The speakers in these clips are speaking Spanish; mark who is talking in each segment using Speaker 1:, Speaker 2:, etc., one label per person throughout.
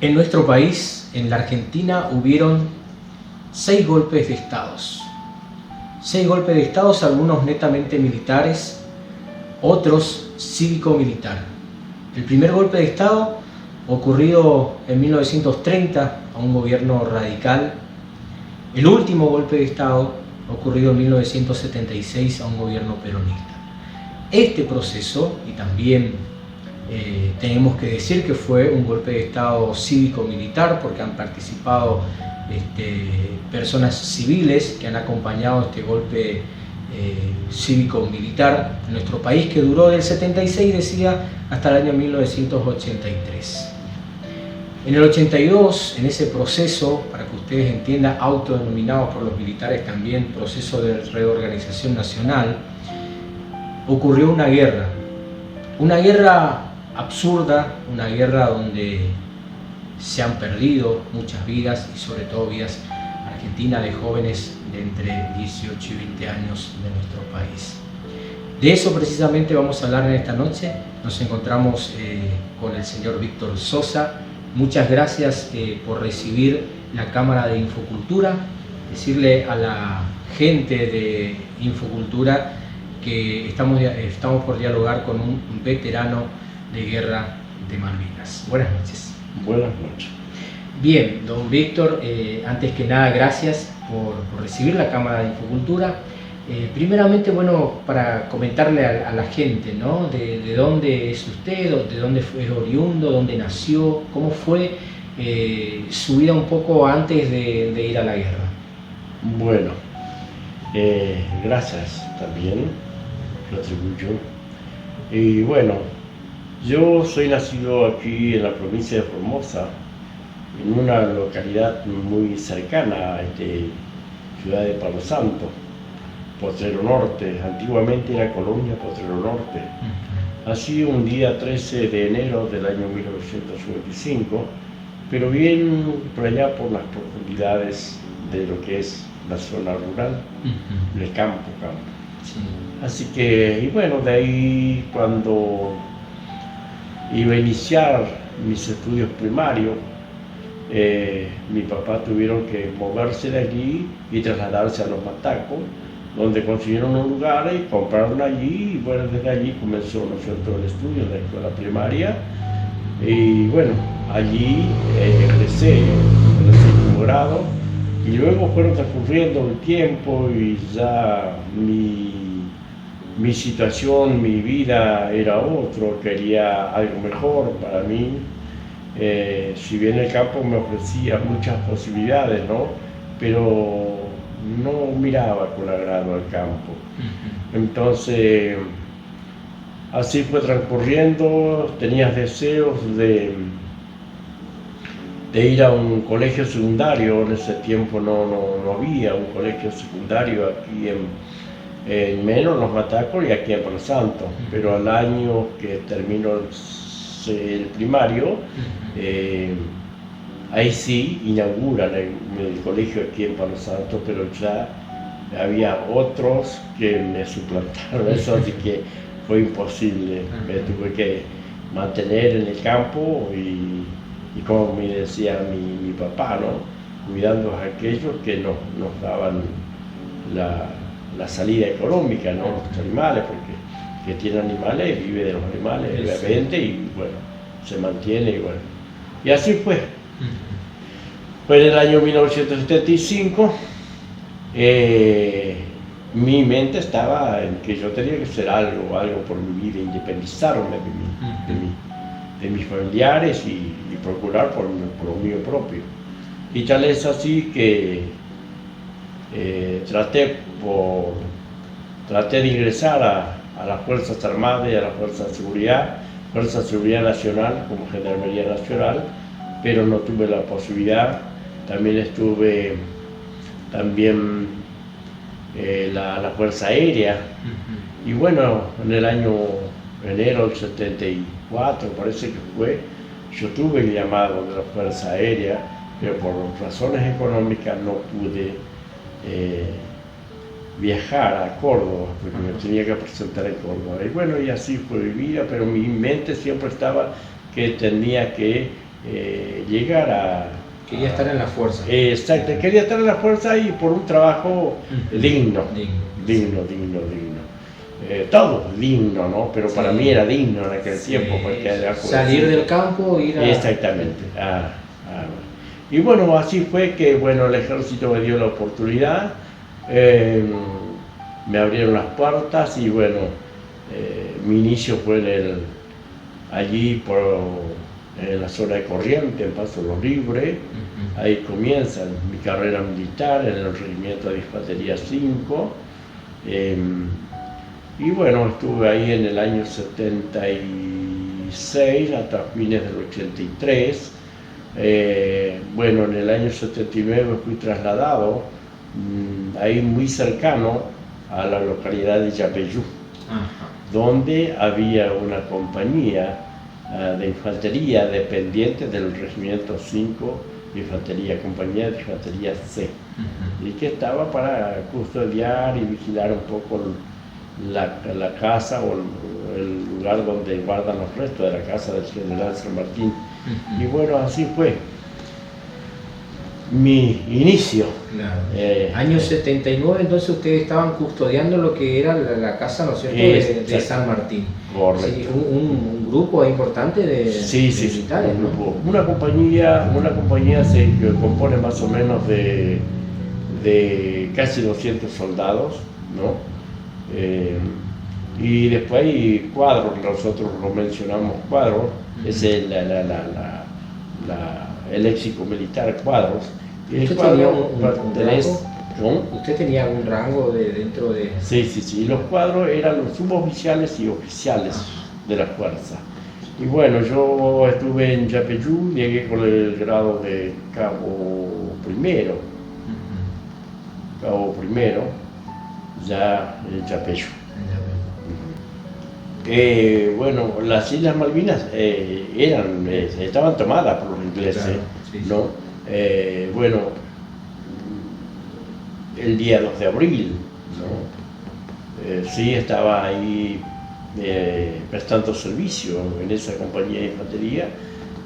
Speaker 1: En nuestro país, en la Argentina, hubieron 6 golpes de Estado. 6 golpes de Estado, algunos netamente militares, otros cívico-militar. El primer golpe de Estado ocurrido en 1930 a un gobierno radical. El último golpe de Estado ocurrido en 1976 a un gobierno peronista. Este proceso, y también tenemos que decir que fue un golpe de Estado cívico-militar, porque han participado personas civiles que han acompañado este golpe cívico-militar en nuestro país, que duró del 76, decía, hasta el año 1983. En el 82, en ese proceso, para que ustedes entiendan, autodenominados por los militares también proceso de reorganización nacional, ocurrió una guerra absurda, una guerra donde se han perdido muchas vidas, y sobre todo vidas argentinas de jóvenes de entre 18 y 20 años de nuestro país. De eso precisamente vamos a hablar en esta noche. Nos encontramos con el señor Víctor Sosa. Muchas gracias por recibir la Cámara de Infocultura. Decirle a la gente de Infocultura que estamos por dialogar con un veterano de guerra de Malvinas. Buenas noches.
Speaker 2: Buenas noches.
Speaker 1: Bien, don Víctor, antes que nada, gracias por recibir la Cámara de Infocultura. Primeramente, bueno, para comentarle a la gente, ¿no? De dónde es usted, de dónde fue oriundo, dónde nació, cómo fue su vida un poco antes de ir a la guerra.
Speaker 2: Bueno, gracias también, lo atribuyo. Y bueno, yo soy nacido aquí en la provincia de Formosa, en una localidad muy cercana a esta ciudad de Palo Santo, Potrero Norte. Antiguamente era colonia Potrero Norte. Así un día 13 de enero del año 1955, pero bien por allá por las profundidades de lo que es la zona rural, el campo.
Speaker 1: Sí.
Speaker 2: Así que, y bueno, de ahí cuando iba a iniciar mis estudios primarios, mi papá tuvieron que moverse de allí y trasladarse a Los Matacos, donde consiguieron un lugar y compraron allí, y bueno, desde allí comenzó, ¿no es cierto?, el estudio de la escuela primaria. Y bueno, allí egresé en el 7º grado, y luego fueron transcurriendo el tiempo y ya mi situación, mi vida era otro, quería algo mejor para mí. Si bien el campo me ofrecía muchas posibilidades, ¿no?, pero no miraba con agrado al campo. Entonces, así fue transcurriendo. Tenía deseos de ir a un colegio secundario. En ese tiempo no había un colegio secundario aquí en menos Los Matacos y aquí en Palo Santo, pero al año que terminó el primario, ahí sí inauguran el colegio aquí en Palo Santo, pero ya había otros que me suplantaron eso, así que fue imposible. Me tuve que mantener en el campo y como me decía mi papá, ¿no?, cuidando a aquellos que nos daban la salida económica, ¿no?, los animales, porque que tiene animales vive de los animales, obviamente, y bueno, se mantiene y bueno. Y así fue. Fue en el año 1975, mi mente estaba en que yo tenía que hacer algo por mi vida, independizarme de mis familiares y procurar por lo mío propio. Y tal es así que traté de ingresar a las Fuerzas Armadas y a las Fuerzas de Seguridad Nacional como Gendarmería Nacional, pero no tuve la posibilidad. También estuve la Fuerza Aérea, y bueno, en el año enero del 74, parece que fue, yo tuve el llamado de la Fuerza Aérea, pero por razones económicas no pude viajar a Córdoba, porque me tenía que presentar en Córdoba. Y bueno, y así fue mi vida, pero mi mente siempre estaba que tenía que llegar a...
Speaker 1: Quería estar en la fuerza.
Speaker 2: Exacto, quería estar en la fuerza y por un trabajo digno.
Speaker 1: Digno.
Speaker 2: Todo digno, ¿no? Pero para mí era digno en aquel tiempo. Porque era
Speaker 1: salir del campo, ir a...
Speaker 2: Exactamente. Y bueno, así fue que bueno, el ejército me dio la oportunidad, me abrieron las puertas y bueno, mi inicio fue allí en la zona de Corrientes, en Paso Los Libres. Ahí comienza mi carrera militar en el regimiento de infantería 5. Y bueno, estuve ahí en el año 76 hasta fines del 83. Bueno, en el año 79 fui trasladado ahí muy cercano a la localidad de Yapeyú, donde había una compañía de infantería dependiente del regimiento 5 de infantería, compañía de infantería C, y que estaba para custodiar y vigilar un poco la casa o el lugar donde guardan los restos de la casa del general San Martín. Y bueno, así fue mi inicio.
Speaker 1: Claro. Año 79, entonces ustedes estaban custodiando lo que era la casa, ¿no es cierto?, de San Martín.
Speaker 2: Correcto.
Speaker 1: Sí, un grupo importante de militares,
Speaker 2: un
Speaker 1: ¿no?
Speaker 2: grupo. Una compañía se compone más o menos de casi 200 soldados, ¿no? Y después hay cuadros, nosotros lo mencionamos cuadros, es el léxico militar, cuadros. Y
Speaker 1: ¿Usted tenía un rango? ¿Usted tenía algún rango dentro de...?
Speaker 2: Sí, los cuadros eran los suboficiales y oficiales de la fuerza. Y bueno, yo estuve en Yapeyú, llegué con el grado de cabo primero, ya en Yapeyú. Bueno, las Islas Malvinas estaban tomadas por los ingleses, claro, sí. ¿No? Bueno, el día 2 de abril, ¿no? Sí, estaba ahí prestando servicio en esa compañía de infantería.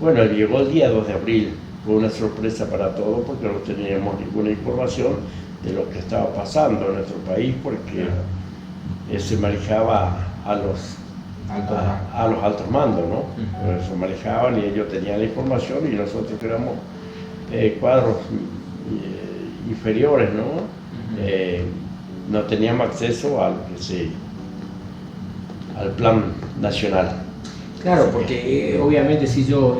Speaker 2: Bueno, llegó el día 2 de abril, fue una sorpresa para todos porque no teníamos ninguna información de lo que estaba pasando en nuestro país, porque se manejaba a los altos mandos, ¿no? Se manejaban y ellos tenían la información y nosotros éramos cuadros inferiores, ¿no? No teníamos acceso al plan nacional.
Speaker 1: Claro, porque obviamente si yo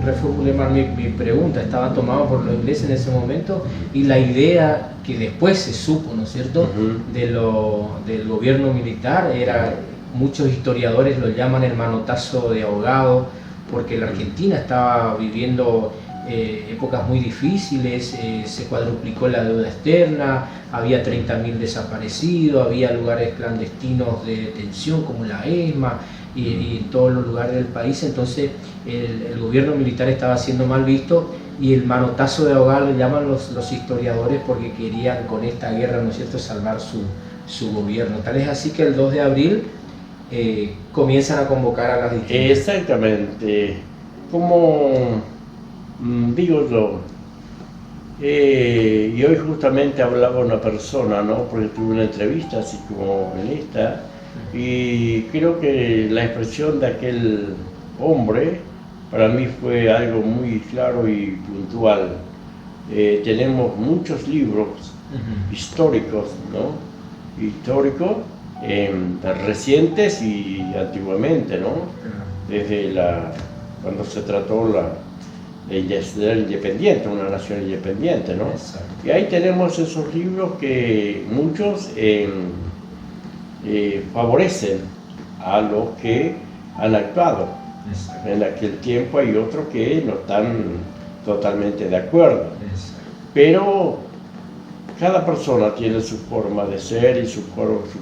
Speaker 1: reformulé mal mi pregunta, estaban tomados por los ingleses en ese momento y la idea que después se supo, ¿no es cierto?, del gobierno militar era... Muchos historiadores lo llaman el manotazo de ahogado, porque la Argentina estaba viviendo épocas muy difíciles, se cuadruplicó la deuda externa, había 30.000 desaparecidos, había lugares clandestinos de detención como la ESMA y en todos los lugares del país. Entonces el gobierno militar estaba siendo mal visto y el manotazo de ahogado lo llaman los historiadores porque querían con esta guerra, ¿no es cierto?, salvar su gobierno. Tal es así que el 2 de abril comienzan a convocar a las distintas...
Speaker 2: Exactamente, como digo yo, y hoy justamente hablaba una persona, ¿no?, porque tuve una entrevista así como en esta, y creo que la expresión de aquel hombre para mí fue algo muy claro y puntual. Tenemos muchos libros históricos, ¿no?, recientes y antiguamente, ¿no? Desde cuando se trató de ser independiente, una nación independiente, ¿no? Exacto. Y ahí tenemos esos libros que muchos favorecen a los que han actuado. Exacto. En aquel tiempo hay otros que no están totalmente de acuerdo. Exacto. Pero cada persona tiene su forma de ser y su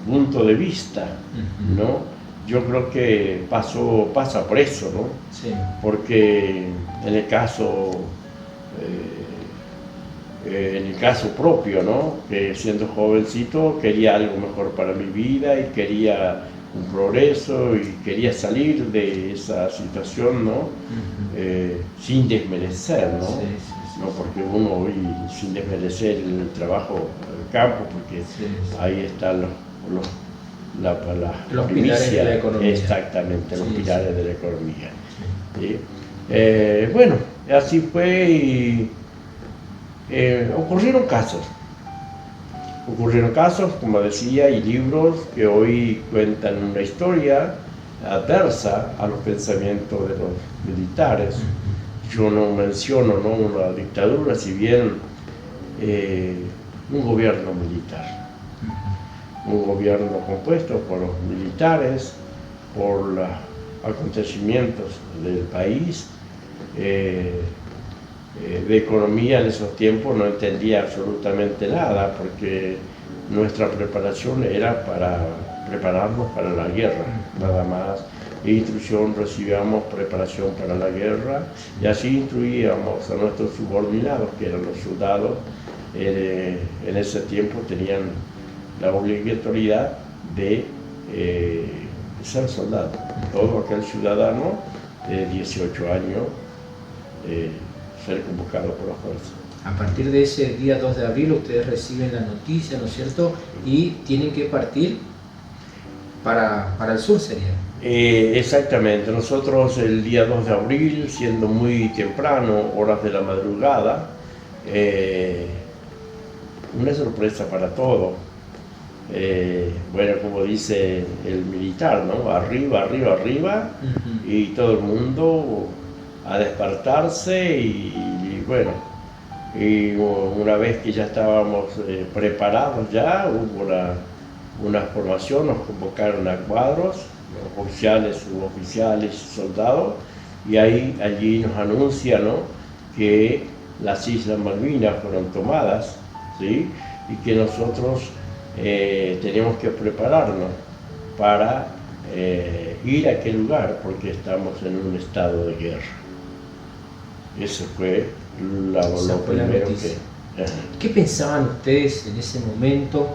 Speaker 2: punto de vista, ¿no? Yo creo que pasa por eso, ¿no? Sí. Porque en el caso propio, ¿no?, que siendo jovencito quería algo mejor para mi vida y quería un progreso y quería salir de esa situación, ¿no? Sin desmerecer, ¿no? ¿no? Porque uno hoy, sin desmerecer el trabajo del campo, porque ahí están
Speaker 1: los pilares de la economía.
Speaker 2: Exactamente, los pilares de la economía. ¿Sí? Bueno, así fue y ocurrieron casos, como decía, y libros que hoy cuentan una historia adversa a los pensamientos de los militares. Yo no menciono, ¿no?, una dictadura, si bien un gobierno militar. Un gobierno compuesto por los militares, por los acontecimientos del país. De economía en esos tiempos no entendía absolutamente nada, porque nuestra preparación era para prepararnos para la guerra, nada más. Instrucción recibíamos, preparación para la guerra, y así instruíamos a nuestros subordinados, que eran los soldados. En ese tiempo tenían la obligatoriedad de ser soldado. Todo aquel ciudadano de 18 años ser convocado por la fuerza.
Speaker 1: A partir de ese día 2 de abril ustedes reciben la noticia, ¿no es cierto? Y tienen que partir para el sur, ¿sería?
Speaker 2: Exactamente. Nosotros el día 2 de abril, siendo muy temprano, horas de la madrugada, una sorpresa para todos. Bueno, como dice el militar, ¿no? Arriba, arriba, arriba, y todo el mundo a despertarse y bueno, y una vez que ya estábamos preparados ya, hubo una formación, nos convocaron a cuadros, oficiales, suboficiales, soldados, y allí nos anuncian, ¿no?, que las Islas Malvinas fueron tomadas, ¿sí?, y que nosotros tenemos que prepararnos para ir a aquel lugar porque estamos en un estado de guerra. Eso fue lo primero que...
Speaker 1: ¿Qué pensaban ustedes en ese momento?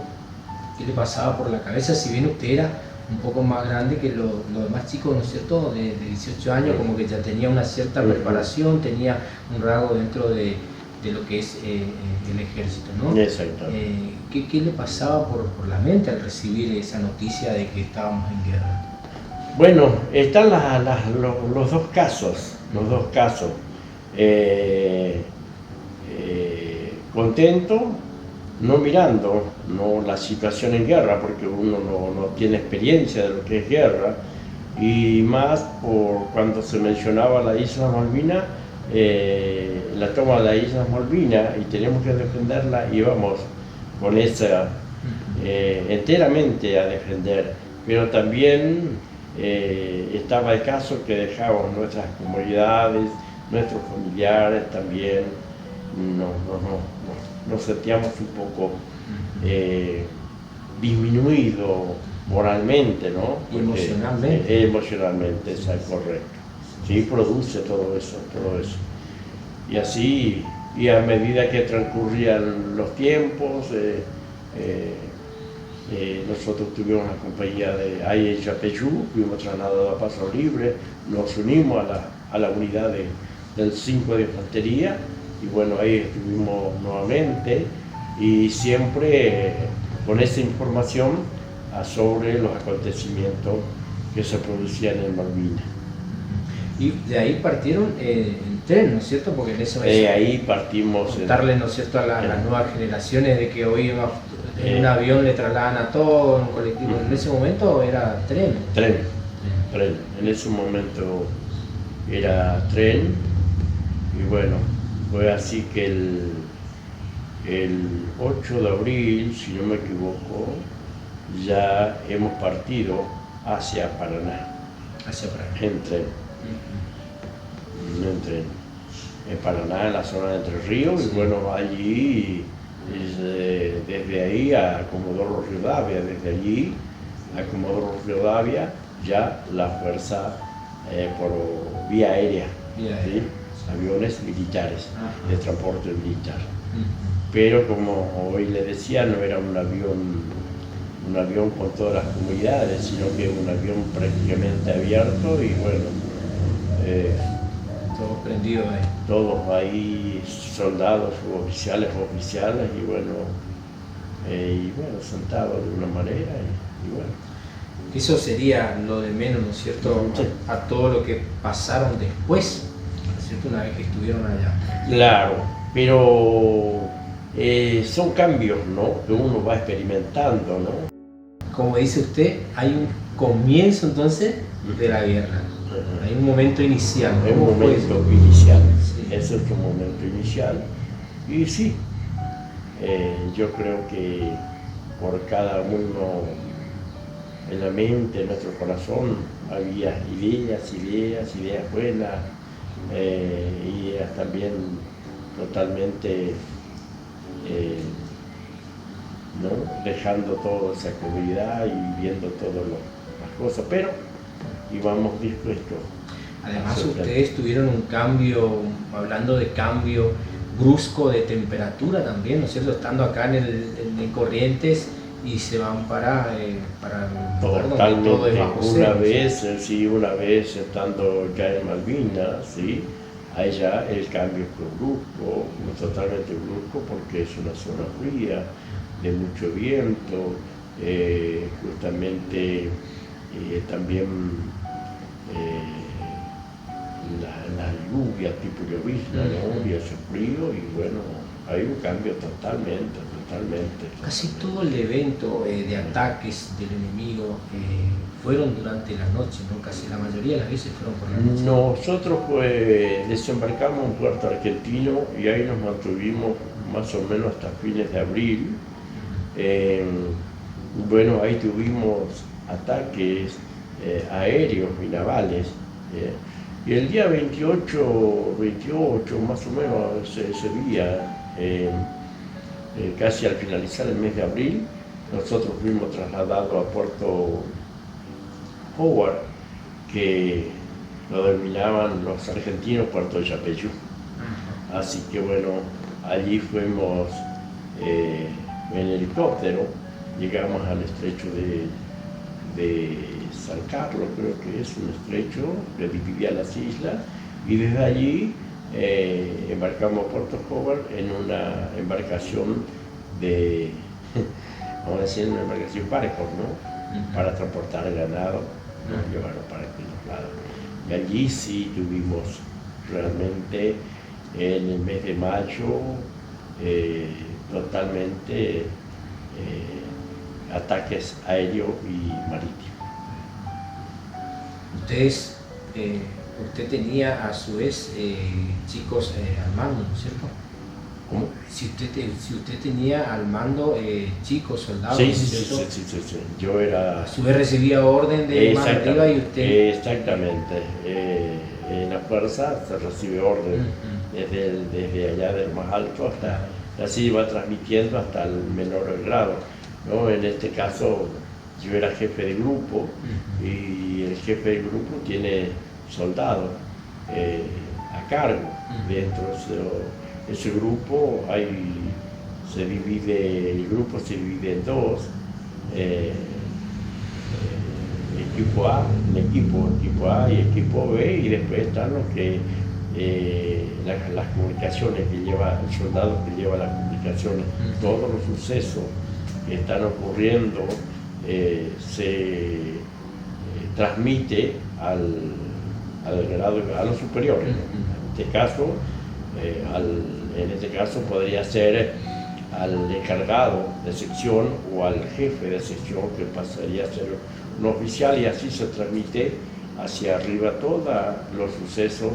Speaker 1: ¿Qué le pasaba por la cabeza? Si bien usted era un poco más grande que los demás chicos, ¿no es cierto?, de 18 años, como que ya tenía una cierta preparación, tenía un rango dentro de lo que es el ejército, ¿no?
Speaker 2: Exacto.
Speaker 1: ¿Qué le pasaba por la mente al recibir esa noticia de que estábamos en guerra?
Speaker 2: Bueno, están los dos casos, contento, no mirando, no la situación en guerra, porque uno no tiene experiencia de lo que es guerra, y más por cuando se mencionaba la isla Malvina, la toma de la isla Malvina, y tenemos que defenderla, íbamos con esa enteramente a defender, pero también estaba el caso que dejamos nuestras comunidades, nuestros familiares también, nos sentíamos un poco disminuido moralmente, ¿no?
Speaker 1: Porque, emocionalmente.
Speaker 2: Emocionalmente, es correcto. Sí, produce todo eso. Y así, y a medida que transcurrían los tiempos, nosotros tuvimos la compañía de Aye Yapeyú, fuimos trasladados a Paso Libre, nos unimos a la unidad del 5 de Infantería, y bueno, ahí estuvimos nuevamente, y siempre con esa información sobre los acontecimientos que se producían en Malvinas.
Speaker 1: Y de ahí partieron en tren, ¿no es cierto? Porque en eso
Speaker 2: ahí partimos.
Speaker 1: Contarle, ¿no es cierto?, a las nuevas generaciones de que hoy en un avión le trasladan a todo, en un colectivo. En ese momento era tren.
Speaker 2: Tren. En ese momento era tren, y bueno, fue así que el 8 de abril, si no me equivoco, ya hemos partido hacia Paraná. En tren. En Paraná, en la zona de Entre Ríos, sí. Y bueno, allí, desde ahí a Comodoro Rivadavia, ya la fuerza por vía aérea, ¿sí? Aviones militares, de transporte militar. Pero como hoy le decía, no era un avión un avión con todas las comodidades, sino que un avión prácticamente abierto y bueno,
Speaker 1: Todo prendido ahí.
Speaker 2: todos ahí, soldados, oficiales y bueno, sentados de una manera y bueno.
Speaker 1: Eso sería lo de menos, ¿no es cierto?
Speaker 2: Sí.
Speaker 1: A todo lo que pasaron después, ¿no es cierto? Una vez que estuvieron allá.
Speaker 2: Claro, pero son cambios, ¿no? Que uno va experimentando, ¿no?
Speaker 1: Como dice usted, hay un comienzo entonces de la guerra. Hay un momento inicial.
Speaker 2: Es un
Speaker 1: ¿Cómo fue
Speaker 2: momento
Speaker 1: eso?
Speaker 2: inicial,
Speaker 1: Sí.
Speaker 2: ese es un momento inicial. Y sí, yo creo que por cada uno en la mente, en nuestro corazón, había ideas buenas, ideas también totalmente, ¿no? Dejando toda esa comodidad y viendo todas las cosas, pero íbamos dispuestos.
Speaker 1: Además ustedes tuvieron un cambio, hablando de cambio brusco de temperatura también, ¿no es cierto? Estando acá en Corrientes y se van para el lugar donde todo es bajo cero.
Speaker 2: Una vez estando ya en Malvinas, ¿sí? Ahí ya el cambio fue brusco, totalmente brusco, porque es una zona fría, de mucho viento, justamente también la lluvia, tipo llovizna, ¿no? Y ese frío, y bueno, hay un cambio totalmente.
Speaker 1: Casi todo el evento de ataques del enemigo fueron durante la noche, ¿no? Casi la mayoría de las veces fueron por la noche.
Speaker 2: Nosotros desembarcamos en Puerto Argentino y ahí nos mantuvimos más o menos hasta fines de abril. Bueno, ahí tuvimos ataques aéreos y navales. Y el día 28 más o menos ese día, casi al finalizar el mes de abril, nosotros fuimos trasladados a Puerto Howard, que lo denominaban los argentinos Puerto Yapeyú. Así que bueno, allí fuimos en helicóptero, llegamos al estrecho de San Carlos, creo que es un estrecho que dividía las islas, y desde allí embarcamos a Puerto Howard en una embarcación vamos a decir, una embarcación barco, ¿no? Para transportar ganado, nos llevaron para aquellos lados. Y allí sí tuvimos realmente en el mes de mayo totalmente ataques aéreos y marítimos.
Speaker 1: Usted tenía a su vez chicos al mando, ¿no es cierto?
Speaker 2: ¿Cómo?
Speaker 1: Si usted tenía al mando chicos, soldados,
Speaker 2: Sí,
Speaker 1: ¿no es
Speaker 2: sí,
Speaker 1: cierto?
Speaker 2: sí. Yo era...
Speaker 1: A su vez recibía orden de más arriba y usted...
Speaker 2: Exactamente. En la fuerza se recibe orden desde allá del más alto hasta... Así va transmitiendo hasta el menor grado, ¿no? En este caso yo era jefe de grupo y el jefe de grupo tiene soldados a cargo. Dentro de ese grupo el grupo se divide en dos, equipo A y equipo B, y después están los que las comunicaciones que lleva el soldado, que lleva las comunicaciones. Todos los sucesos que están ocurriendo se transmite al grado, a los superiores, ¿no? En este caso podría ser al encargado de sección o al jefe de sección, que pasaría a ser un oficial, y así se transmite hacia arriba todos los sucesos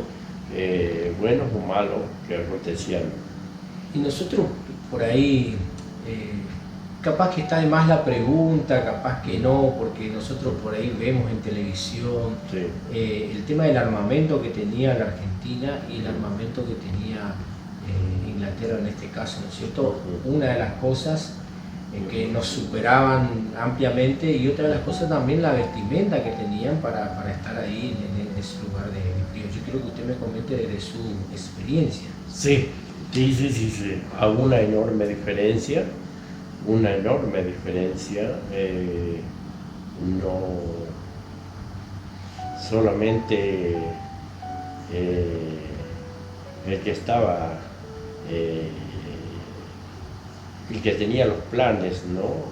Speaker 2: buenos o malos que acontecían.
Speaker 1: Y nosotros por ahí, capaz que está de más la pregunta, capaz que no, porque nosotros por ahí vemos en televisión el tema del armamento que tenía la Argentina y el armamento que tenía Inglaterra en este caso, ¿no es cierto? Una de las cosas en que nos superaban ampliamente, y otra de las cosas también la vestimenta que tenían para estar ahí en ese lugar de frío. Yo quiero que usted me comente de su experiencia.
Speaker 2: Sí. Hay una enorme diferencia una enorme diferencia. No solamente el que estaba, el que tenía los planes, ¿no?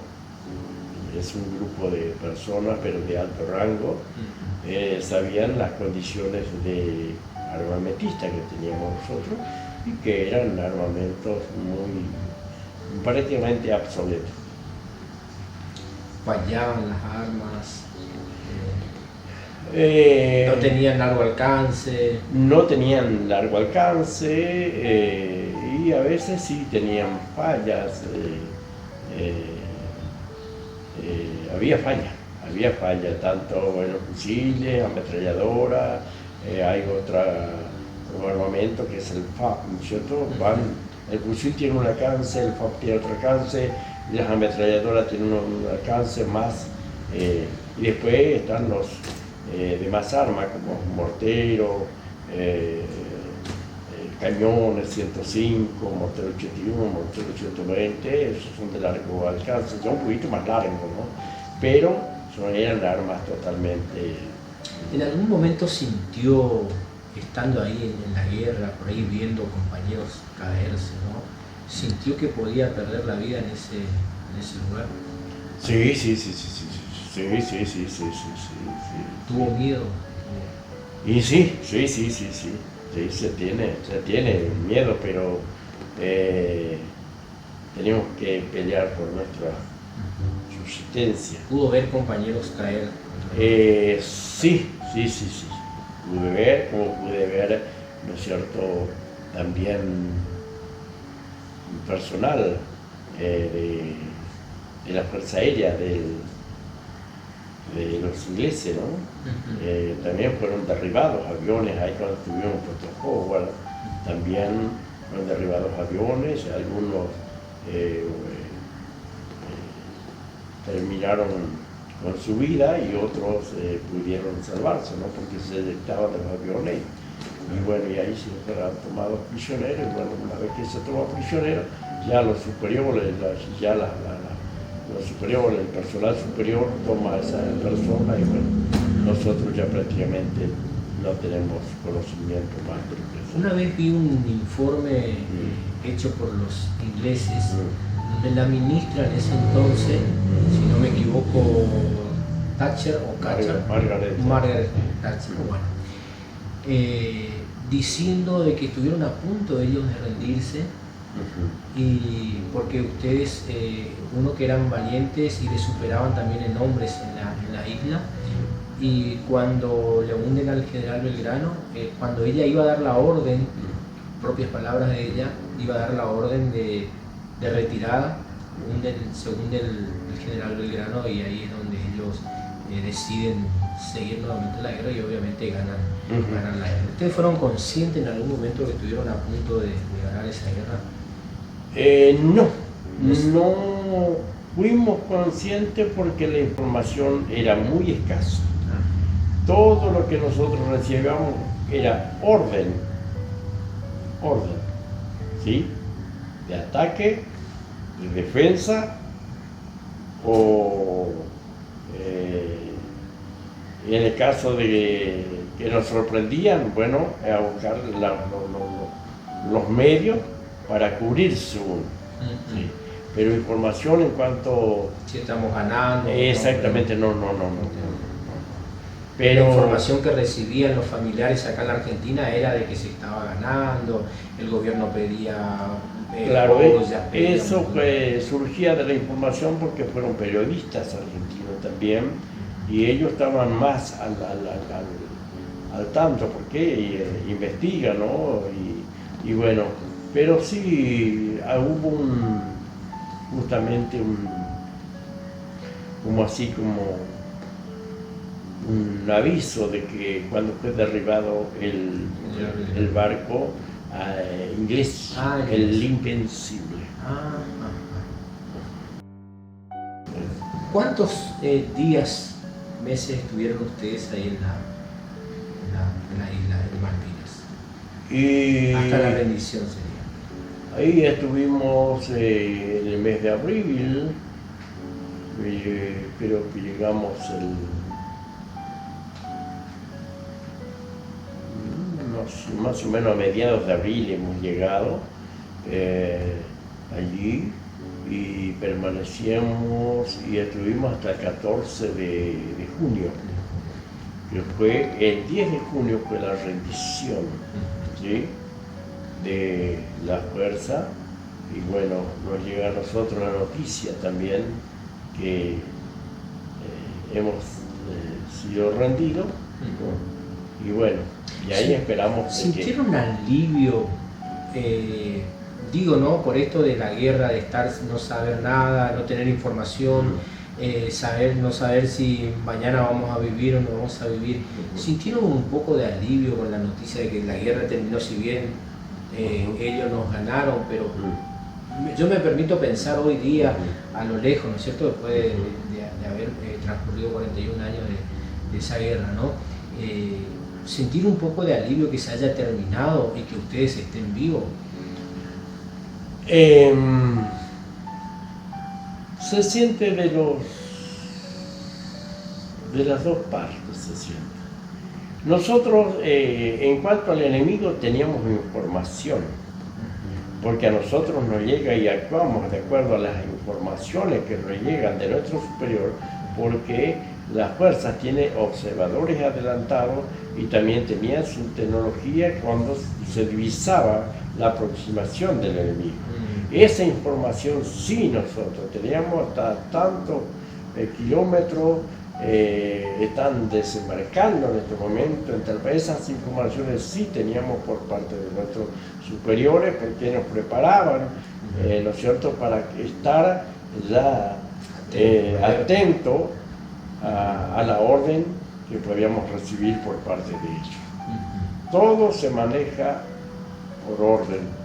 Speaker 2: Es un grupo de personas, pero de alto rango, sabían las condiciones de armamentista que teníamos nosotros y que eran armamentos prácticamente obsoletos.
Speaker 1: Fallaban las armas,
Speaker 2: No
Speaker 1: no tenían largo alcance.
Speaker 2: No tenían largo alcance y a veces sí tenían fallas. Había falla tanto en los fusiles, ametralladoras, hay otro armamento que es el FAP, ¿no es cierto? El fusil tiene un alcance, el FAP tiene otro alcance, y las ametralladoras tienen un alcance más, y después están los demás armas como mortero, cañones 105, mortero 81, mortero 120, esos son de largo alcance, son un poquito más largos, ¿no? Pero eran armas totalmente...
Speaker 1: ¿En algún momento sintió, estando ahí en la guerra, por ahí viendo compañeros caerse, ¿no? ¿Sintió que podía perder la vida en ese lugar?
Speaker 2: Sí.
Speaker 1: ¿Tuvo miedo?
Speaker 2: Y sí, se tiene miedo, pero tenemos que pelear por nuestra subsistencia.
Speaker 1: ¿Pudo ver compañeros caer?
Speaker 2: Sí. Pude ver, como pude ver, ¿no es cierto?, también personal de la Fuerza Aérea de los ingleses, ¿no? También fueron derribados aviones, ahí cuando estuvimos en Puerto Howard, también fueron derribados aviones, algunos terminaron con su vida y otros pudieron salvarse, ¿no? Porque se detectaban de los aviones y bueno, y ahí se fueron tomados prisioneros, y bueno, una vez que se tomó prisionero, ya los superiores, el personal superior toma a esa persona y bueno, nosotros ya prácticamente no tenemos conocimiento más de lo que es.
Speaker 1: Una vez vi un informe hecho por los ingleses, donde la ministra en ese entonces, si no me equivoco, Thatcher o Thatcher, Margaret Thatcher, bueno, diciendo de que estuvieron a punto de ellos de rendirse, y porque ustedes, uno que eran valientes y les superaban también en hombres en la isla, y cuando le hunden al general Belgrano, cuando ella iba a dar la orden, propias palabras de ella, iba a dar la orden de retirada, según el general Belgrano, y ahí es donde ellos deciden seguir nuevamente la guerra y obviamente ganan la guerra. ¿Ustedes fueron conscientes en algún momento que estuvieron a punto de ganar esa guerra?
Speaker 2: No fuimos conscientes porque la información era muy escasa. Todo lo que nosotros recibíamos era orden, ¿sí? De ataque, de defensa, o en el caso de que nos sorprendían, bueno, a buscar los medios para cubrirse uno. ¿Sí? Pero información en cuanto...
Speaker 1: Si estamos ganando...
Speaker 2: Exactamente, no.
Speaker 1: Pero la información que recibían los familiares acá en la Argentina era de que se estaba ganando, el gobierno pedía...
Speaker 2: Claro, eso surgía de la información porque fueron periodistas argentinos también, y ellos estaban más al tanto porque investigan, ¿no? Y bueno, pero sí hubo justamente un aviso de que cuando fue derribado el barco inglés, el Invencible.
Speaker 1: ¿Cuántos días, meses estuvieron ustedes ahí en la isla de Malvinas? Hasta la rendición sería.
Speaker 2: Ahí estuvimos en el mes de abril, creo que llegamos más o menos a mediados de abril hemos llegado allí y permanecíamos y estuvimos hasta el 14 de junio. Que fue el 10 de junio fue la rendición, ¿sí?, de la fuerza, y bueno, nos llega a nosotros la noticia también que hemos sido rendidos, ¿no? Y bueno, y ahí esperamos.
Speaker 1: ¿Sintieron alivio, digo, no, por esto de la guerra, de estar, no saber nada, no tener información, no saber si mañana vamos a vivir o no vamos a vivir? ¿Sintieron un poco de alivio con la noticia de que la guerra terminó, si bien ellos nos ganaron, pero yo me permito pensar hoy día a lo lejos, ¿no es cierto?, después de haber transcurrido 41 años de esa guerra, ¿no? Sentir un poco de alivio que se haya terminado y que ustedes estén vivos.
Speaker 2: Se siente de las dos partes, se siente. Nosotros, en cuanto al enemigo, teníamos información, porque a nosotros nos llega y actuamos de acuerdo a las informaciones que nos llegan de nuestro superior, porque las fuerzas tienen observadores adelantados y también tenían su tecnología cuando se divisaba la aproximación del enemigo. Esa información sí nosotros teníamos hasta tantos kilómetros, están desembarcando en este momento. Entre esas informaciones sí teníamos por parte de nuestros superiores, porque nos preparaban, ¿no es cierto?, para estar ya atento a la orden que podíamos recibir por parte de ellos. Todo se maneja por orden.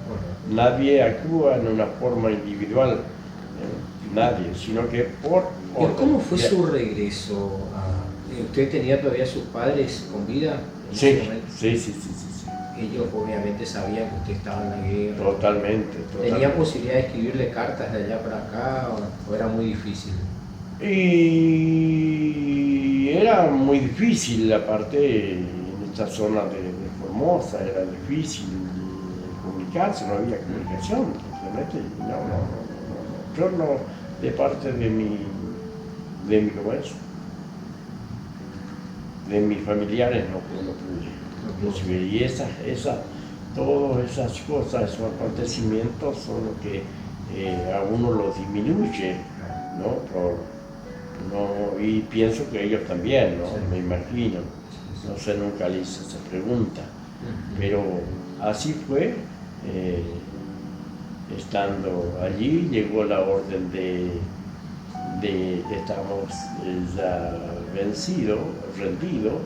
Speaker 2: Nadie actúa en una forma individual, nadie, sino que por orden.
Speaker 1: ¿Cómo fue su regreso? ¿Usted tenía todavía a sus padres con vida?
Speaker 2: Sí.
Speaker 1: Ellos obviamente sabían que usted estaba en la guerra.
Speaker 2: Totalmente.
Speaker 1: ¿Tenía posibilidad de escribirle cartas de allá para acá o era muy difícil?
Speaker 2: Y era muy difícil, aparte en esta zona de Formosa era difícil comunicarse, no había comunicación, simplemente no. Yo no, de parte de mi comercio, de mis familiares no pude recibir. Y todas esas cosas, esos acontecimientos son lo que a uno lo disminuye, ¿no? Y pienso que ellos también, ¿no? Sí. Me imagino. No sé, nunca le hice esa pregunta. Pero así fue. Estando allí, llegó la orden de que estamos ya vencidos, rendidos,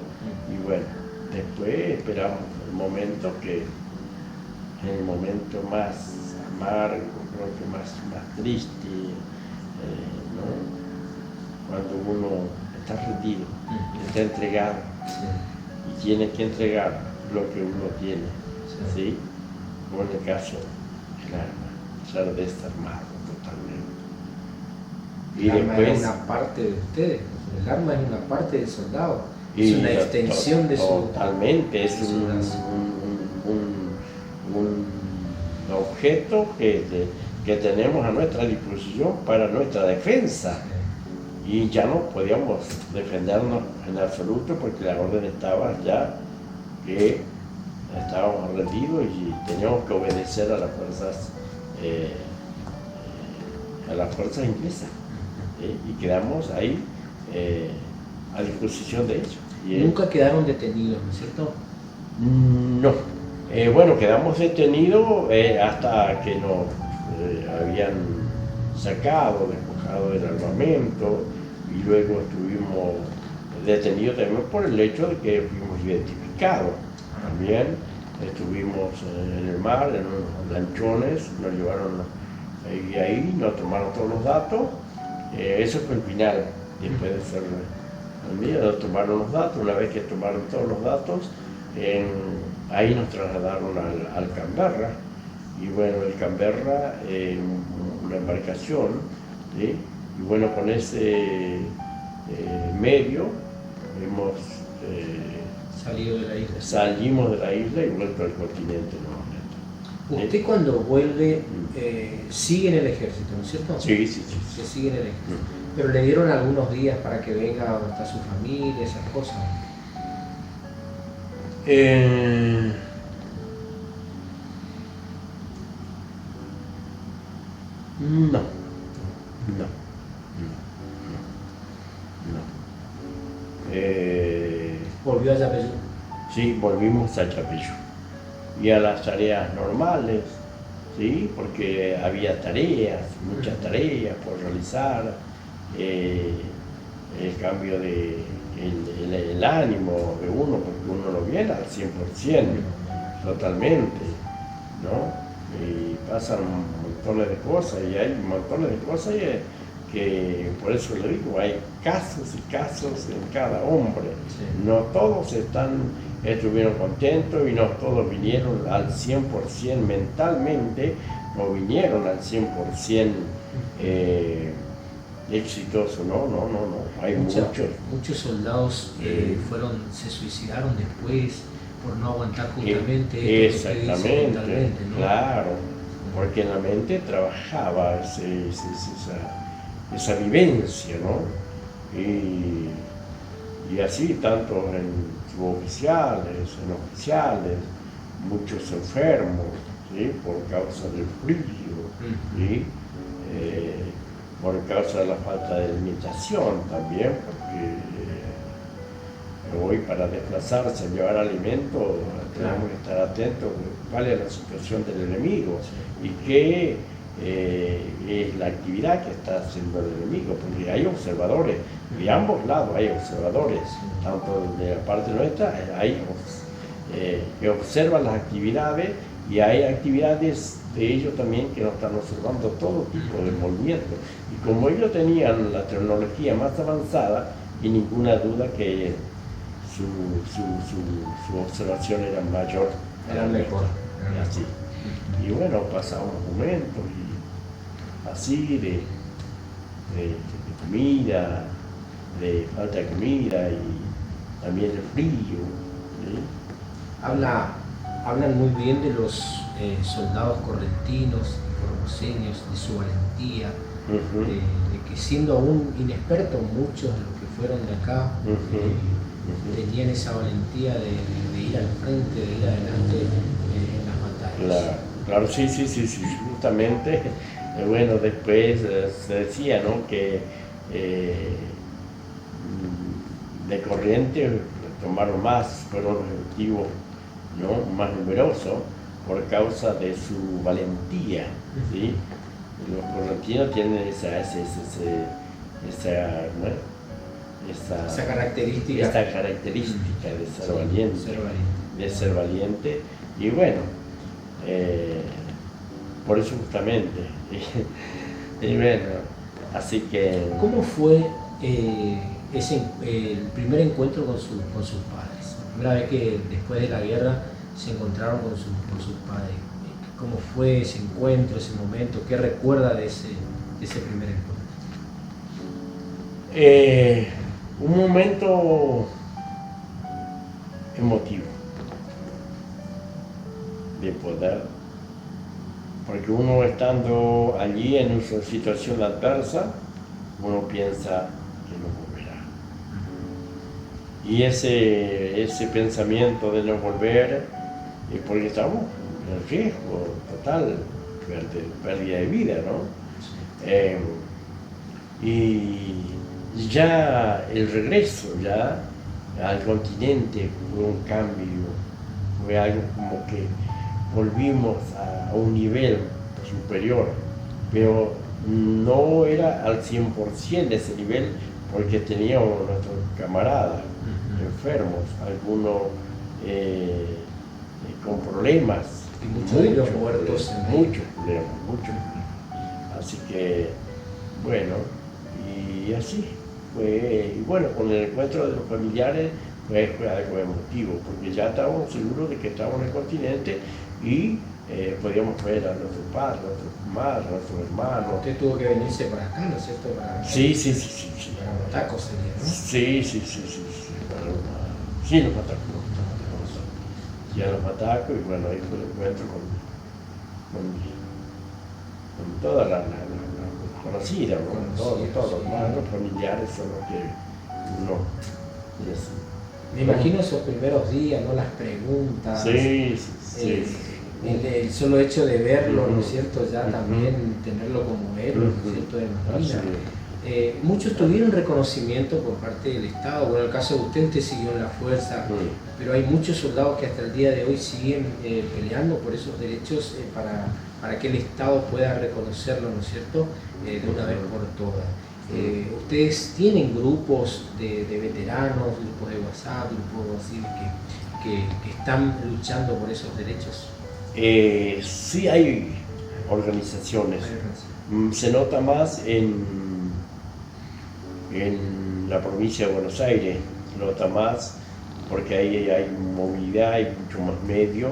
Speaker 2: y bueno, después esperamos el momento el momento más amargo, creo que más triste, ¿no? Cuando uno está rendido, está entregado, y tiene que entregar lo que uno tiene, ¿sí? Como en el caso del arma, ser desarmado totalmente.
Speaker 1: Y el arma es una parte de ustedes, el arma es una parte del soldado, es una extensión de su...
Speaker 2: Totalmente, es un objeto que tenemos a nuestra disposición para nuestra defensa. Y ya no podíamos defendernos en absoluto porque la orden estaba ya que estábamos rendidos y teníamos que obedecer a las fuerzas inglesas. Y quedamos ahí a disposición de ellos.
Speaker 1: ¿Nunca quedaron detenidos, no es cierto?
Speaker 2: No. Bueno, quedamos detenidos hasta que nos habían sacado, despojado del armamento, y luego estuvimos detenidos también por el hecho de que fuimos identificados. También estuvimos en el mar, en unos lanchones, nos llevaron ahí, nos tomaron todos los datos. Eso fue el final, después de ser rendidos, nos tomaron los datos. Una vez que tomaron todos los datos, ahí nos trasladaron al Canberra, y bueno, el Canberra, una embarcación, ¿sí? Y bueno, con ese medio hemos
Speaker 1: Salido de la isla.
Speaker 2: salimos de la isla y vuelto al continente nuevamente.
Speaker 1: Usted cuando vuelve sigue en el ejército, ¿no es cierto?
Speaker 2: Sí, sí, sí.
Speaker 1: Se sigue en el ejército. Pero le dieron algunos días para que venga donde está su familia, esas cosas.
Speaker 2: No, no, no, no.
Speaker 1: Volvió a Yapeyú.
Speaker 2: Sí, volvimos a Yapeyú y a las tareas normales, ¿sí? Porque había tareas, muchas tareas por realizar, el cambio de el ánimo de uno, porque uno lo viene al 100%, totalmente, ¿no? Y pasan montones de cosas, y hay montones de cosas que por eso le digo, hay casos y casos en cada hombre.
Speaker 1: Sí.
Speaker 2: No todos estuvieron contentos y no todos vinieron al 100% mentalmente, no vinieron al 100% exitoso, no. Hay
Speaker 1: muchos soldados se suicidaron después por no aguantar justamente
Speaker 2: exactamente,
Speaker 1: ¿no?
Speaker 2: Claro, porque en la mente trabajaba esa vivencia, ¿no? Y así, tanto en suboficiales, en oficiales, muchos enfermos, ¿sí? Por causa del frío, ¿sí? Por causa de la falta de alimentación también, porque hoy para desplazarse, llevar alimento, tenemos que estar atentos cuál es la situación del enemigo y qué es la actividad que está haciendo el enemigo, porque hay observadores, de ambos lados hay observadores, tanto de la parte nuestra, hay que observan las actividades y hay actividades de ellos también que nos están observando todo tipo de movimientos. Y como ellos tenían la tecnología más avanzada, y ninguna duda que su observación era mayor.
Speaker 1: Era mejor.
Speaker 2: Así. Y bueno, pasamos momentos y así de comida, de falta de comida y también de frío. ¿Sí?
Speaker 1: Hablan muy bien de los soldados correntinos y formoseños, de su valentía, de que siendo aún inexpertos muchos de los que fueron de acá, tenían esa valentía de ir al frente, de ir adelante en las batallas.
Speaker 2: Claro, sí, justamente. Bueno, después se decía, ¿no? Que de Corrientes tomaron más, fueron los efectivos, ¿no? Más numerosos por causa de su valentía, ¿sí? Los correntinos tienen esa característica de ser valiente, y bueno, por eso justamente. Y bueno, así que...
Speaker 1: ¿Cómo fue el primer encuentro con sus padres? La primera vez que después de la guerra se encontraron con sus padres. ¿Cómo fue ese encuentro, ese momento? ¿Qué recuerda de ese primer encuentro?
Speaker 2: Un momento emotivo de poder, porque uno estando allí en una situación adversa, uno piensa que no volverá. Y ese pensamiento de no volver, porque estamos en riesgo total, pérdida de vida, ¿no? Y ya el regreso ya al continente fue un cambio, fue algo como que volvimos a un nivel superior, pero no era al 100% de ese nivel, porque teníamos nuestros camaradas enfermos, algunos con problemas,
Speaker 1: muchos muertos,
Speaker 2: muchos problemas. Así que, bueno, y así fue. Y bueno, con el encuentro de los familiares fue algo emotivo, porque ya estábamos seguros de que estábamos en el continente y podíamos ver a nuestro padre, a nuestra madre, a nuestros hermanos.
Speaker 1: Usted tuvo que venirse para acá, ¿no es cierto?
Speaker 2: Sí.
Speaker 1: Para los tacos sería, ¿no?
Speaker 2: Sí. Sí, los matacos. Y a los matacos, y bueno, ahí fue el encuentro con toda la conocida, ¿no? Todos los hermanos, familiares son los que uno...
Speaker 1: Me imagino esos primeros días, ¿no? Las preguntas.
Speaker 2: Sí.
Speaker 1: El solo hecho de verlo, ¿no es cierto? Ya también tenerlo como héroe, ¿no es cierto? De Malvinas. Muchos tuvieron reconocimiento por parte del Estado. Bueno, en el caso de usted siguió en la fuerza, pero hay muchos soldados que hasta el día de hoy siguen peleando por esos derechos para que el Estado pueda reconocerlo, ¿no es cierto? De una vez por todas. Ustedes tienen grupos de veteranos, grupos de WhatsApp, grupos así que están luchando por esos derechos.
Speaker 2: Sí hay organizaciones. Se nota más en la provincia de Buenos Aires, se nota más porque ahí hay movilidad, hay mucho más medio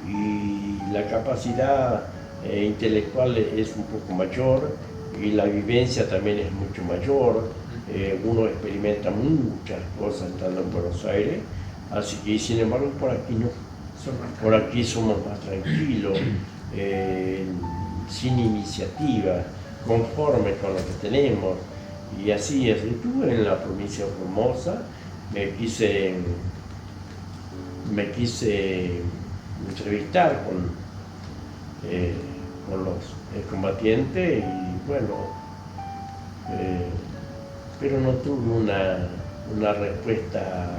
Speaker 2: y la capacidad intelectual es un poco mayor y la vivencia también es mucho mayor. Uno experimenta muchas cosas estando en Buenos Aires, así que sin embargo por aquí no. Por aquí somos más tranquilos, sin iniciativa, conformes con lo que tenemos. Y así es. Estuve en la provincia de Formosa, me quise entrevistar con los combatientes y bueno, pero no tuve una respuesta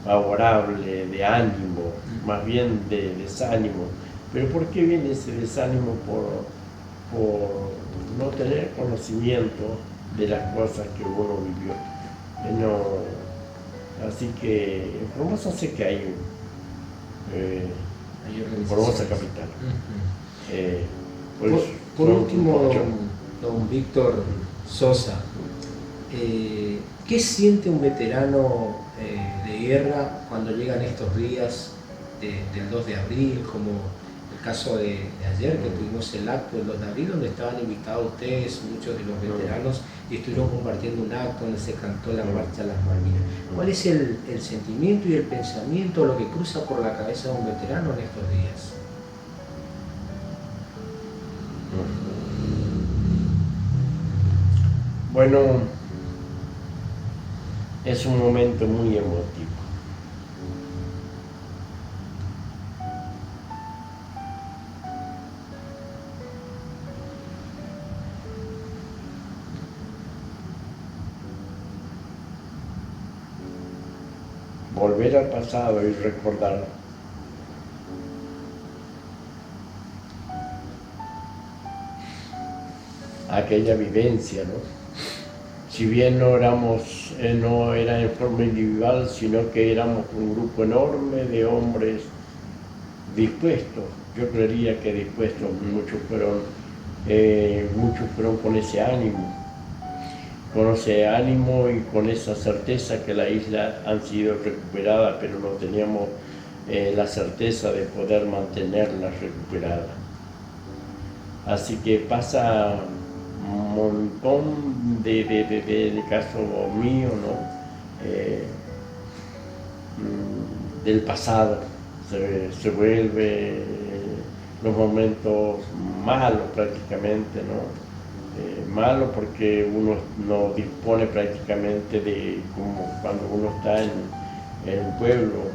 Speaker 2: favorable de ánimo, más bien de desánimo. ¿Pero por qué viene ese desánimo? Por no tener conocimiento de las cosas que uno vivió. Así que en Formosa sé que hay Formosa capital.
Speaker 1: Por último, don Víctor Sosa, ¿qué siente un veterano de guerra cuando llegan estos días del 2 de abril, como el caso de ayer que tuvimos el acto del 2 de abril, donde estaban invitados ustedes, muchos de los veteranos, y estuvieron compartiendo un acto donde se cantó la marcha a las Malvinas? ¿Cuál es el sentimiento y el pensamiento, lo que cruza por la cabeza de un veterano en estos días?
Speaker 2: Bueno, es un momento muy emotivo. Volver al pasado y recordar aquella vivencia, ¿no? Si bien no era en forma individual, sino que éramos un grupo enorme de hombres dispuestos, yo creería que dispuestos, muchos fueron con ese ánimo y con esa certeza que la isla han sido recuperadas, pero no teníamos la certeza de poder mantenerla recuperada. Así que pasa un montón de casos míos, ¿no? Del pasado, se vuelve los momentos malos prácticamente, ¿no? Malo porque uno no dispone prácticamente de como cuando uno está en un pueblo,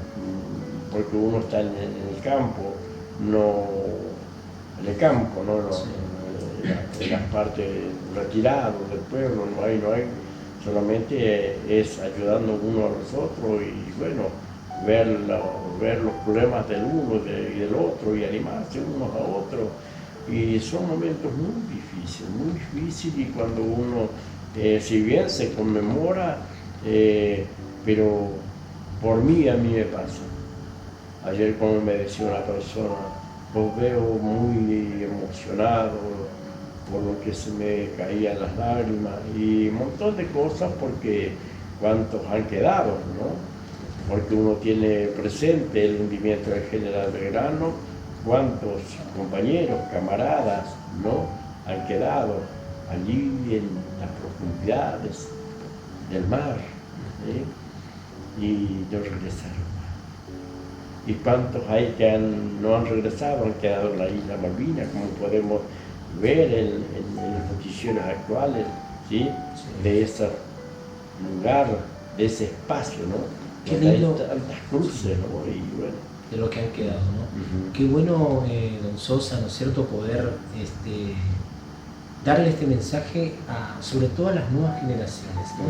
Speaker 2: porque uno está en el campo, en las partes retiradas del pueblo, no hay, solamente es ayudando uno a los otros y bueno, ver los problemas del uno y del otro y animarse unos a otros. Y son momentos muy difíciles y cuando uno, si bien se conmemora, pero a mí me pasa. Ayer como me decía una persona, los veo muy emocionados, por lo que se me caían las lágrimas y un montón de cosas porque cuántos han quedado, ¿no? Porque uno tiene presente el hundimiento del general Belgrano, cuántos compañeros, camaradas, ¿no?, han quedado allí en las profundidades del mar, y no regresaron. ¿Y cuántos hay que no han regresado, han quedado en la isla Malvinas, como podemos ver en las noticias actuales, ¿sí?, de ese lugar, de ese espacio, ¿no?
Speaker 1: Qué lindo.
Speaker 2: Hay tantas cruces, ¿no? Y bueno,
Speaker 1: de lo que han quedado, ¿no? Qué bueno, don Sosa, ¿no es cierto?, poder darle este mensaje sobre todo a las nuevas generaciones, ¿no?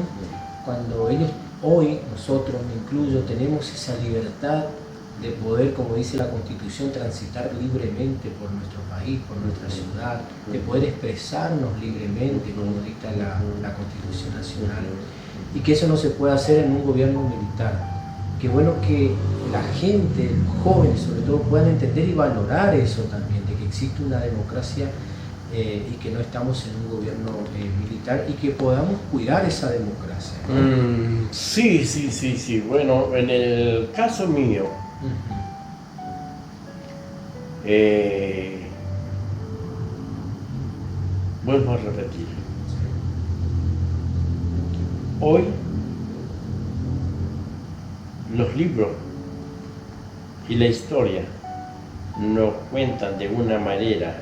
Speaker 1: Cuando ellos, hoy, nosotros, me incluyo, tenemos esa libertad de poder, como dice la Constitución, transitar libremente por nuestro país, por nuestra ciudad, de poder expresarnos libremente, como dicta la Constitución Nacional, y que eso no se puede hacer en un gobierno militar. Qué bueno que la gente, los jóvenes sobre todo, puedan entender y valorar eso también, de que existe una democracia y que no estamos en un gobierno militar, y que podamos cuidar esa democracia, ¿no?
Speaker 2: Sí. Bueno, en el caso mío, vuelvo a repetir. Hoy los libros y la historia nos cuentan de una manera,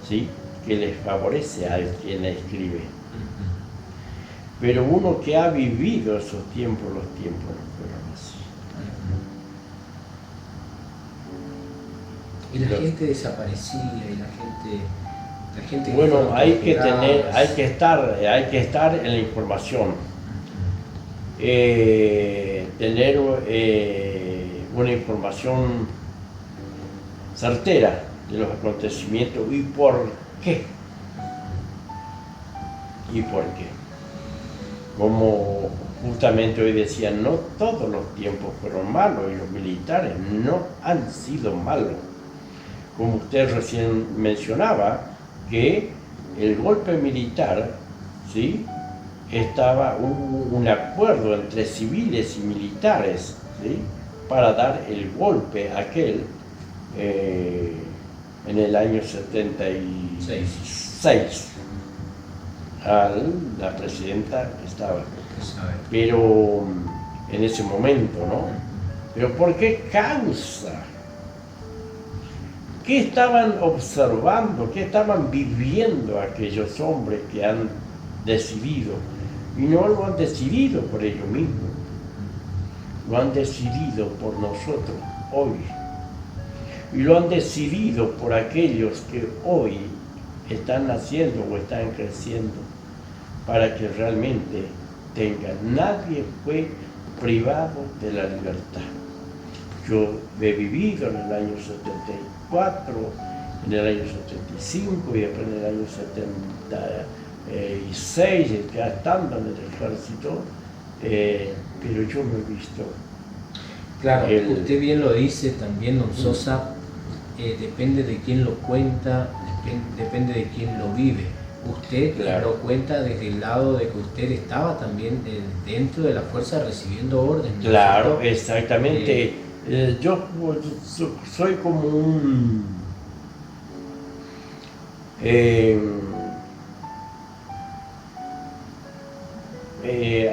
Speaker 2: ¿sí?, que les favorece a quien la escribe. Pero uno que ha vivido esos tiempos, los tiempos no fueron así.
Speaker 1: Y la gente desaparecía, y la gente
Speaker 2: bueno, hay que estar en la información, tener una información certera de los acontecimientos y por qué. Como justamente hoy decían, no todos los tiempos fueron malos, y los militares no han sido malos. Como usted recién mencionaba, que el golpe militar, ¿sí?, hubo un acuerdo entre civiles y militares, ¿sí?, para dar el golpe aquel en el año 76 a la presidenta que estaba. Pero en ese momento, ¿no? ¿Pero por qué causa? ¿Qué estaban observando? ¿Qué estaban viviendo aquellos hombres que han decidido? Y no lo han decidido por ellos mismos, lo han decidido por nosotros hoy. Y lo han decidido por aquellos que hoy están naciendo o están creciendo, para que realmente tengan. Nadie fue privado de la libertad. Yo he vivido en el año 74, en el año 75 y después en el año 76, ya estando en el ejército, pero yo no he visto.
Speaker 1: Claro, usted bien lo dice también, don Sosa, depende de quién lo cuenta, depende de quién lo vive. Usted lo cuenta desde el lado de que usted estaba también dentro de la fuerza recibiendo órdenes.
Speaker 2: Claro, exactamente. Yo soy como un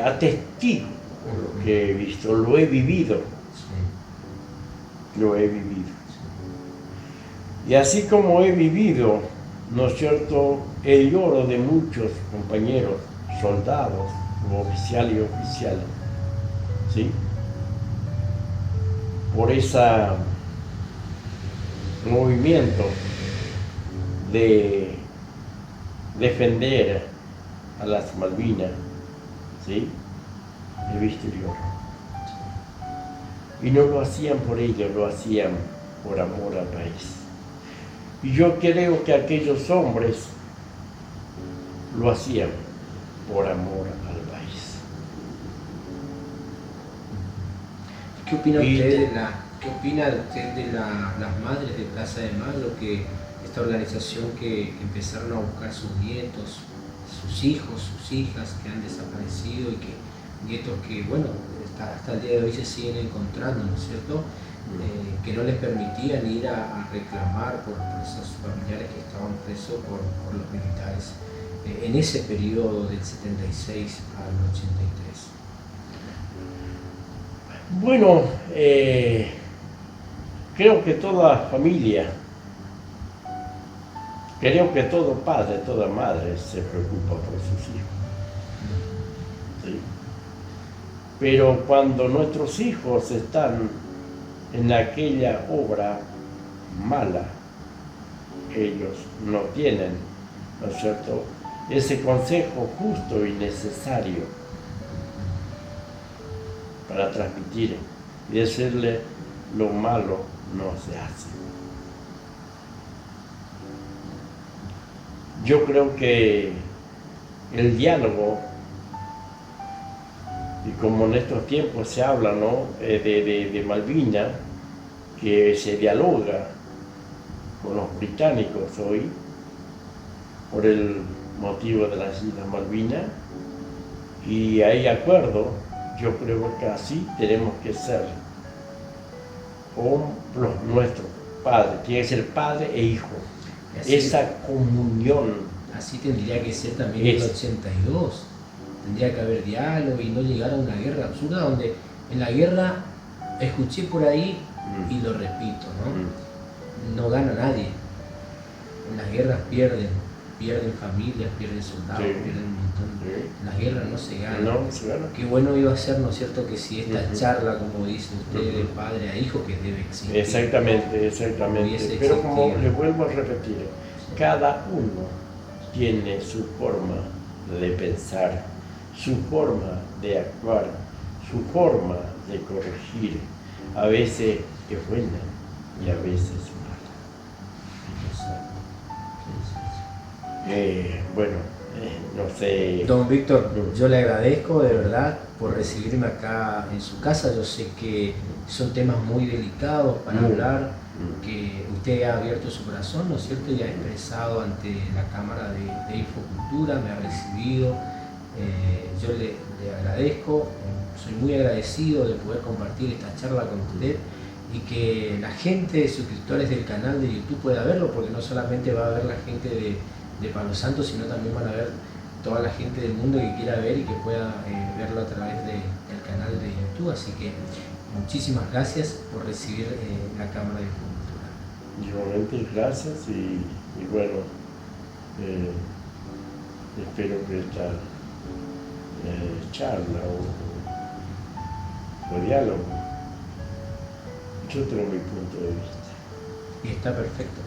Speaker 2: atestigo de lo que he visto, lo he vivido. Lo he vivido. Y así como he vivido, ¿no es cierto?, el lloro de muchos compañeros, soldados, oficiales y oficiales, ¿sí?, por ese movimiento de defender a las Malvinas, ¿sí?, he visto el lloro. Y no lo hacían por ellos, lo hacían por amor al país. Y yo creo que aquellos hombres lo hacían por amor al país.
Speaker 1: ¿Qué opina usted de las madres de Plaza de Mayo, que esta organización que empezaron a buscar sus nietos, sus hijos, sus hijas que han desaparecido, y que nietos que, bueno, hasta el día de hoy se siguen encontrando, ¿no es cierto? Que no les permitían ir a reclamar por esos familiares que estaban presos por los militares en ese periodo del 76 al 83.
Speaker 2: Bueno, creo que toda familia, creo que todo padre, toda madre se preocupa por sus hijos. ¿Sí? Pero cuando nuestros hijos están en aquella obra mala, ellos no tienen, ¿no es cierto?, ese consejo justo y necesario para transmitir y decirle lo malo no se hace. Yo creo que el diálogo, y como en estos tiempos se habla, ¿no?, de Malvinas, que se dialoga con los británicos hoy por el motivo de las Islas Malvinas, y hay acuerdo. Yo creo que así tenemos que ser con nuestros padres, tiene que ser padre e hijo, esa comunión.
Speaker 1: Así tendría que ser también en el 82. Tendría que haber diálogo y no llegar a una guerra absurda donde en la guerra, escuché por ahí y lo repito, ¿no? No gana nadie. En las guerras pierden familias, pierden soldados, pierden un montón. En las guerras no se gana.
Speaker 2: No se gana.
Speaker 1: Qué bueno iba a ser, ¿no es cierto?, que si esta charla, como dice usted, de padre a hijo, que debe existir.
Speaker 2: Exactamente. Pero como le vuelvo a repetir, cada uno tiene su forma de pensar, su forma de actuar, su forma de corregir. A veces es buena y a veces mala. Bueno, no sé.
Speaker 1: Don Víctor, yo le agradezco de verdad por recibirme acá en su casa. Yo sé que son temas muy delicados para hablar, que usted ha abierto su corazón, ¿no es cierto?, y ha expresado ante la Cámara de Infocultura, me ha recibido. Yo le agradezco, soy muy agradecido de poder compartir esta charla con usted y que la gente, suscriptores del canal de YouTube, pueda verlo, porque no solamente va a ver la gente de Palo Santo, sino también van a ver toda la gente del mundo que quiera ver y que pueda verlo a través del canal de YouTube. Así que muchísimas gracias por recibir la Cámara de Infocultura.
Speaker 2: Igualmente, gracias y bueno, espero que esta charla o diálogo, yo tengo mi punto de vista.
Speaker 1: Y está perfecto.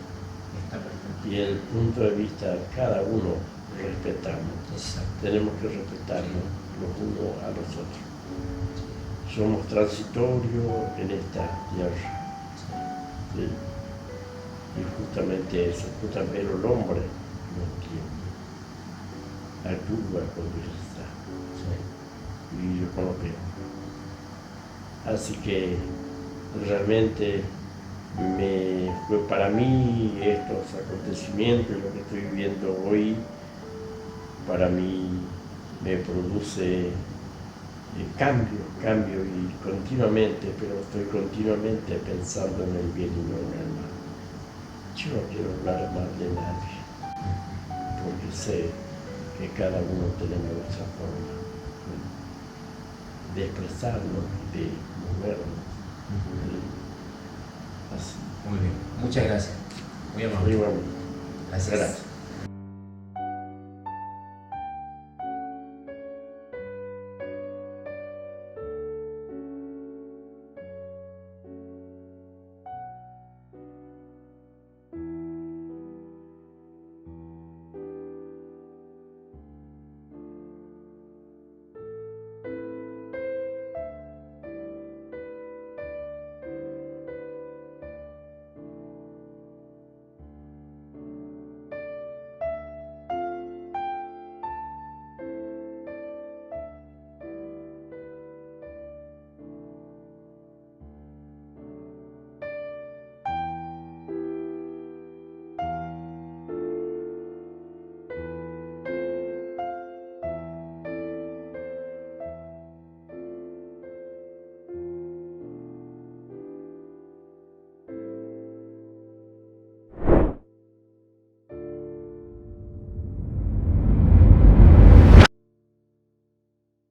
Speaker 2: Y el punto de vista de cada uno respetamos.
Speaker 1: Exacto.
Speaker 2: Tenemos que respetarnos los unos a los otros. Somos transitorios en esta tierra. ¿Sí? Y justamente eso, justamente el hombre no entiende. Actúa con libertad. Sí. Y yo con lo que. Así que realmente para mí estos acontecimientos, lo que estoy viviendo hoy, para mí me produce cambio y continuamente, pero estoy continuamente pensando en el bien y no en el mal. Yo no quiero hablar mal de nadie, porque sé que cada uno tenemos nuestra forma de expresarnos, de movernos.
Speaker 1: Así. Muy bien, muchas gracias. Muy amable.
Speaker 2: Muy bueno.
Speaker 1: Gracias.